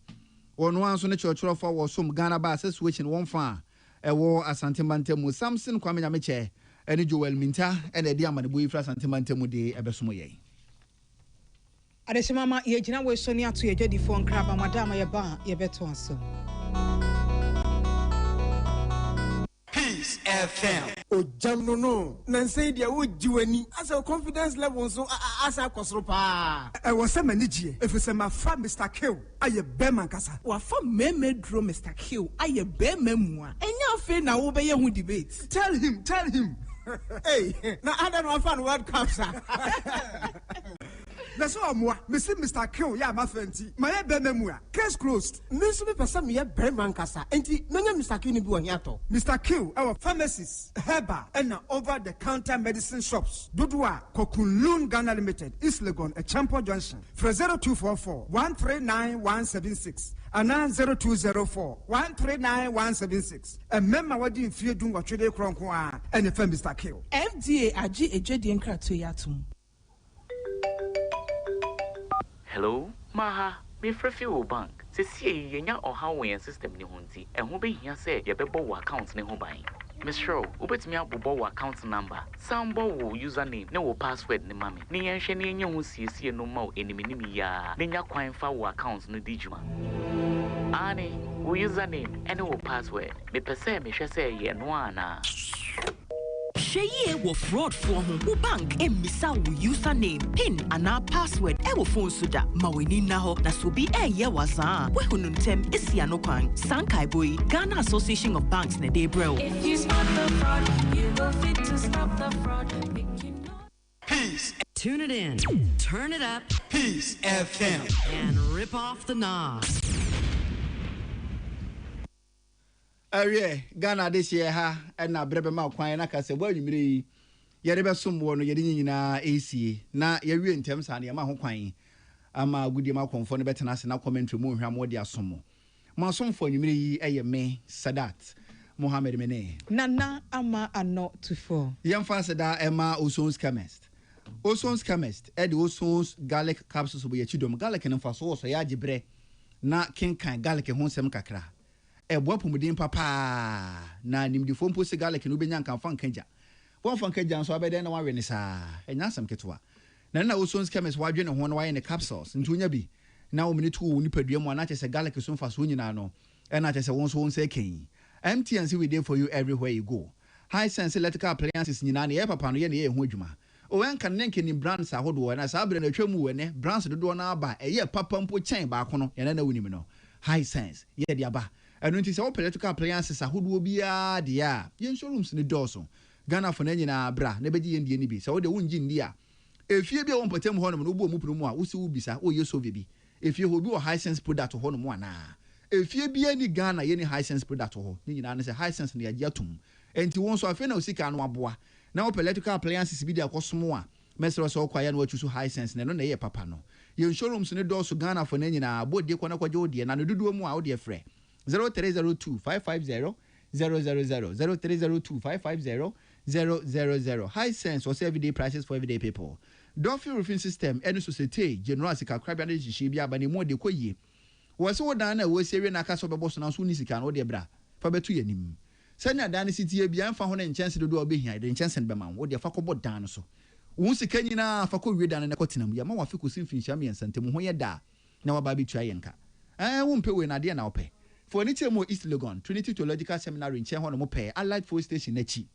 wono anso ne chorchoro fa wo som Ghana ba situation won fa e wo Asante Mantemu Samson Kwame Nyameche ene Joel Minta ene de amanebo ifra Asante Mantemu de ebesomo ye Adesimama ye gina we so ni ato ye jadi fo nkraba madam ye ba ye beto anso Peace FM. O jamno no. Nansay dia wo jiwani. As a confidence level so asa kosro pa. E wo se manijie. Efese ma fa Mr. Kill. Aye be man kasa. Wa fa meme dro Mr. Kill. Aye be memu a. Enya afi na wo be ye hu debate. Tell him. Hey, na ada no fan World Cup sa. That's all Mr. Kill, yeah, my friend. My memoir. Case closed. Miss me person me Breman Kasa. Enti nanya Mr. Kill ni bi wanyato. Mr. Kill, our pharmacies, herbal, and over-the-counter medicine shops. Dudua, Kokunlun Ghana Limited, East Legon, a Champion Junction. For 0244 139 176. And 0204 139 176. A member what do you feel doing what you do and the firm Mr. Kill. FDA aji ejedi enkra to yatum. Hello, Maha. Me frefi wo bank. Se see yenya oha wen system ni honti. E ho be hia se ye bebo wo account ne ho ban. Miss Show, ubetimi abobo wo account number. Sambo wo username ne wo password ne mame. Ne yenhwe ne yenya ho siesie no ma enimi ya. Ne nya kwan fa wo account no dijuma. Ani, wo username ene wo password. Me pese me hwe se ye no ana. Sheye wo fraud for home. Wo bank emisa wo username, pin and password. E wo phone suda. Ma weni na ho na so bi ye waza. We hununtem isi anokwan. Sankai boy Ghana Association of Banks ne dey bro. If you spot the fraud, you go fit to stop the fraud. Make you know. Peace. Tune it in, turn it up, Peace FM, and rip off the knob. Ghana this year ha na brebe ma kwan na kase bo anwumire ye rebe som wo no ye nyina AC na ye wie ntem sa na ma ho kwan ama gudi ma konfo no betena se na commentary mu hwa mo de asom mo asomfo anwumire yi eye me Sadat Mohammed Mene Nana ama ano to for yemfa seda ema Osons chemist e de Osons garlic capsules bo ye chidom garlic no fa so ya gibre na kenkan garlic ho nsem kakra ebo apomudin papa na nimdifo mpo se garlic no benya nkan fa nkanja won fa nkanja so abede na wawe ne sa enya asam ketwa na Osons chemist wadwe ne ho na waye ne capsules ntunya bi na wo mini tu nipadua mu na chese garlic so mfa so nyina no e na chese won so won se kan MTNC we there for you everywhere you go high sense electrical appliances nyina na ye papa no ye na ye ho adwuma o en kan nenke ni brands ahodo na sa abre na twam we ne brands dodo na aba ye papa mpo chen ba kono ye na wunim no high sense ye de aba enu nti se wo electrical appliances ahodo bia de a ye showrooms ni doso Ghana for na nyina bra na beji ye ndie ni bi se wo de wonji ndi a efie bia won potem ho no no bo mu prumu a wo se wo bisa o ye so bi efie ho bi o high sense product ho no mo ana efie bia ni Ghana ye ni high sense product ho ni nyina na se high sense na ya atum enti won so afi na osika no aboa na wo electrical appliances bi de akosomo a mesero so kwaya na wachusu high sense na no na ye papa no ye showrooms ne doso Ghana for na nyina bodi kwa na kwaje odi na no duduo mu a odi frɛ 0302 550 000 0302 550 000 high sense or everyday prices for everyday people. Dolphin roofing system any society general sika krabia na jishi bia ba ne mo de koyie wo se wo dan na wo sewe na aka so bebo so na so ni sika no de bra fa betu yanim sanya dan city bia mfa ho na nchance dodo obehia de nchance be ma wo de fa kobo dan so wo sika nyina fa ko wie dan na kotenam ya ma wa fe ko sin finhia me nsante mo ho ye da na wa ba bi tua yenka won't pay when I did now pay. For any time more East Legon, Trinity Theological Seminary in Chehon mo pay, Allied Force Station Nechi.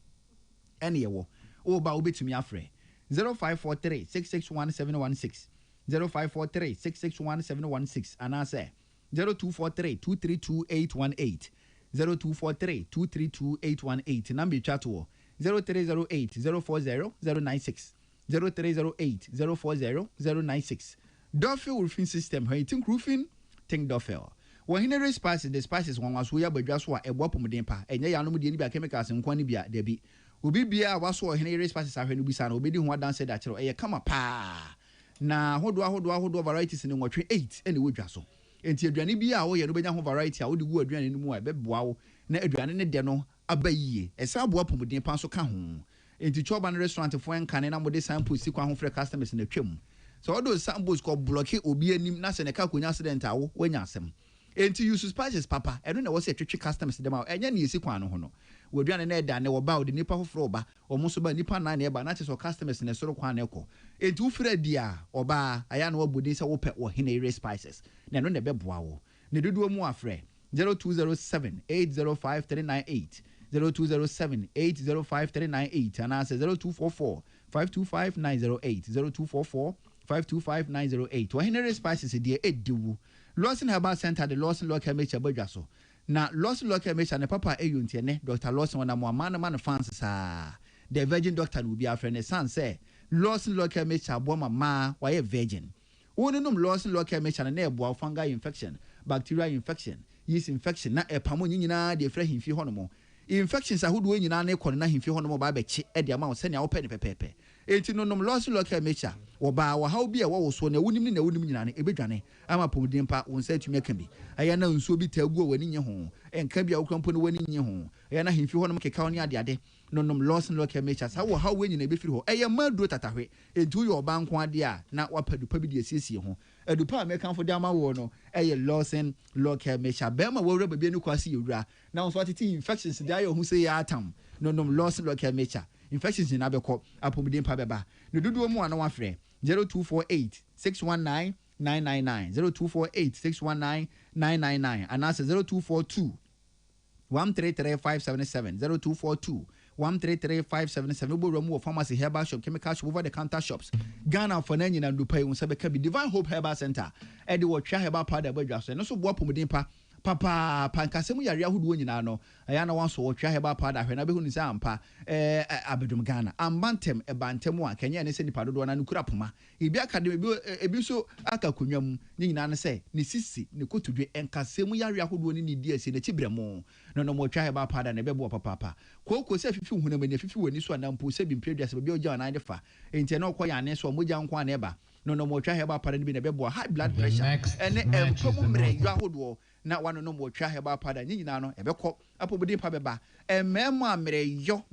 Any wo. Oh, ba obi to me afre. 0543 661716. 0543 661716. And I say 0243 232818. 0243 232818. Number chat to 0308 040 096. 0308 040 096. Duffield roofing system. When you think roofing, think Duffield. When he spices, the spices one was we are but just what a wapum dempa. And ya no be chemicals and quantibia debi. Ubi bia was what he spices are when you be san obedi what dance that you come up pa. Na hold varieties in the 8 and the wood jasso. And ti aduane bia wo ye no benya ho variety a wo de gu aduane no mu a beboa wo na aduane ne de no abayiye esa boa pomodin pan so ka ho enti choban restaurant fo enka na mo de sample si kwa ho frɛ customers na twam so all those samples ko block obi anim na se ne ka konya accident a wo wanya asem enti use spices papa eno na wo se twetwe customers dem a enya ne esi kwa no ho no wo aduane na da ne wo ba wo de nipa foforo ba omo so ba nipa na na e ba na che so customers ne soro kwa na ekɔ enti wo frɛ dia oba aya na wo bodin se wo pɛ wo hene spices na no na beboa wo ne dodo mu afrɛ 0207 805 398 0207 805 398 and answer 0244 525 908 0244 525 908 wa hene spices dia ediwu Lawson Herbal Center the Lawson Local Mecha Bojaso na Lawson Local Mecha ne papa eyuntie ne Dr. Lawson wana mo man fans sa the virgin doctor will be a friend son say Lawson Local Mecha boma ma why virgin wonu num Lawson Local Mecha na ebo fungal infection bacterial infection yeast infection na epamo nyina de fra himfi hono infections ahodo nyina na ekɔ na himfi hono ba beche e de ama wo sene a wo pɛ ne pepepe enti no nom Lawson Local Mecha wo ba wo hawo bi e wo so na wunim na wunim nyina na ebedwane ama pomodin pa wo nsa tumi aka bi aya na nsuo bi tagu o wani nye ho enka bi a wo krampo no wani nye ho aya na himfi hono keka oni ade no nom Lawson Local Mecha sa wo hawo nyina be firi ho eye maduro tatahwe enti wo yo ba nko ade a na wapadupa bi de asiesie ho adupa a mekan fo de ama wo no eye Lawson Local Mecha be ma wo reba bi anu kwase yewura na wo so atiti infections de ayo hu se ya atam no nom Lawson Local Mecha infections in abeko apomodin pa beba no dodo mu ana wafrɛ 0248 619 999 0248 619 999 and answer 0242 133577 0242 133577 bo romu pharmacy herbal shop chemical shop over the counter shops Ghana for na nyina ndupa yi unsa beka bi Divine Hope Herbal Center e de wo twa herbal powder badwa so no so bo apomodin pa papa pankasemu yare ahodo nyina no aya na wanso wo twa heba pada hwe na behu ni sa ampa abedum Ghana ambantem ebantemu a kenya ne se nipa dodo na nkura poma ebi academy ebi so aka konwam nyina ne se ne sisi ne kotudwe enkasemu yare ahodo ni di ase ne chibremo no mo twa heba pada na bebo papa koko se fifi hunam ne fifi wani so anampo se bi mpredua se bi oja na defa enti na okọ ya ne so moja nko ana eba no mo twa heba pada ni bi na bebo high blood pressure ene empomu mre yo ahodo na wano no mo twa heba pada nyina no ebekọ apobodi pa beba ememo amereyo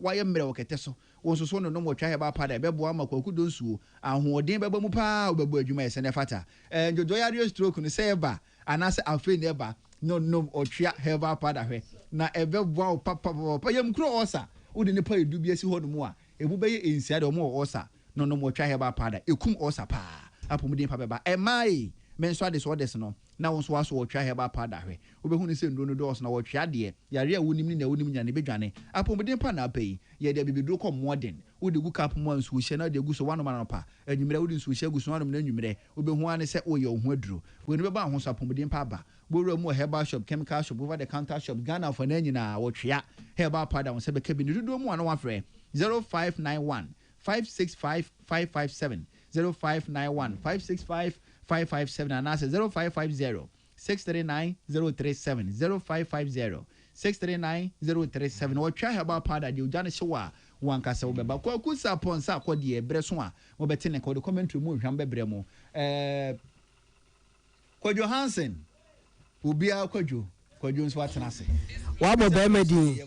waye mre okete so wonso so no mo twa heba pada ebebo amakwaku donsuo ahoden beba mu pa obebo adwuma ese ne fata jojo yare stroke no se eba anase afi ne eba no otwa heba pada hwe na ebebo papa yam kro osa udi ne pa edu bi asi ho no mu a ebu beye ensia de mo osa no mo twa heba pada ekum osa pa apobodi pa beba emai menso ade so des no na wonso aso wo twa heba pada hwe obehu ne se ndo no dos na wo twa de yare a wonim ni na wonim nya ne bedwane apomodin pa na apai ye de bibidro ko modern wo de gu kap mo ansu hye na de gu so wano man pa anwumre wo de nsu hye gu so wano na anwumre obehu ane se wo ye ho aduro wo ne beba ho so apomodin pa ba boro mu heba shop chemical shop over the counter shop Ghana for na nyina wo twa heba pada won se be ka bi ne dodo mu ana wafre 0591 565 557 0591 565 557 and answer 0550 639 037 0550 639 037 or try about powder the Ujana Shawa one cassa over Bakusa upon Sako de Bressoa or Bettina called the commentary move Jambe Bremo. Quadio Hansen will be our Quadio Swatnase. Wabo Bemedi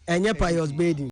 and Yapayos Bedi.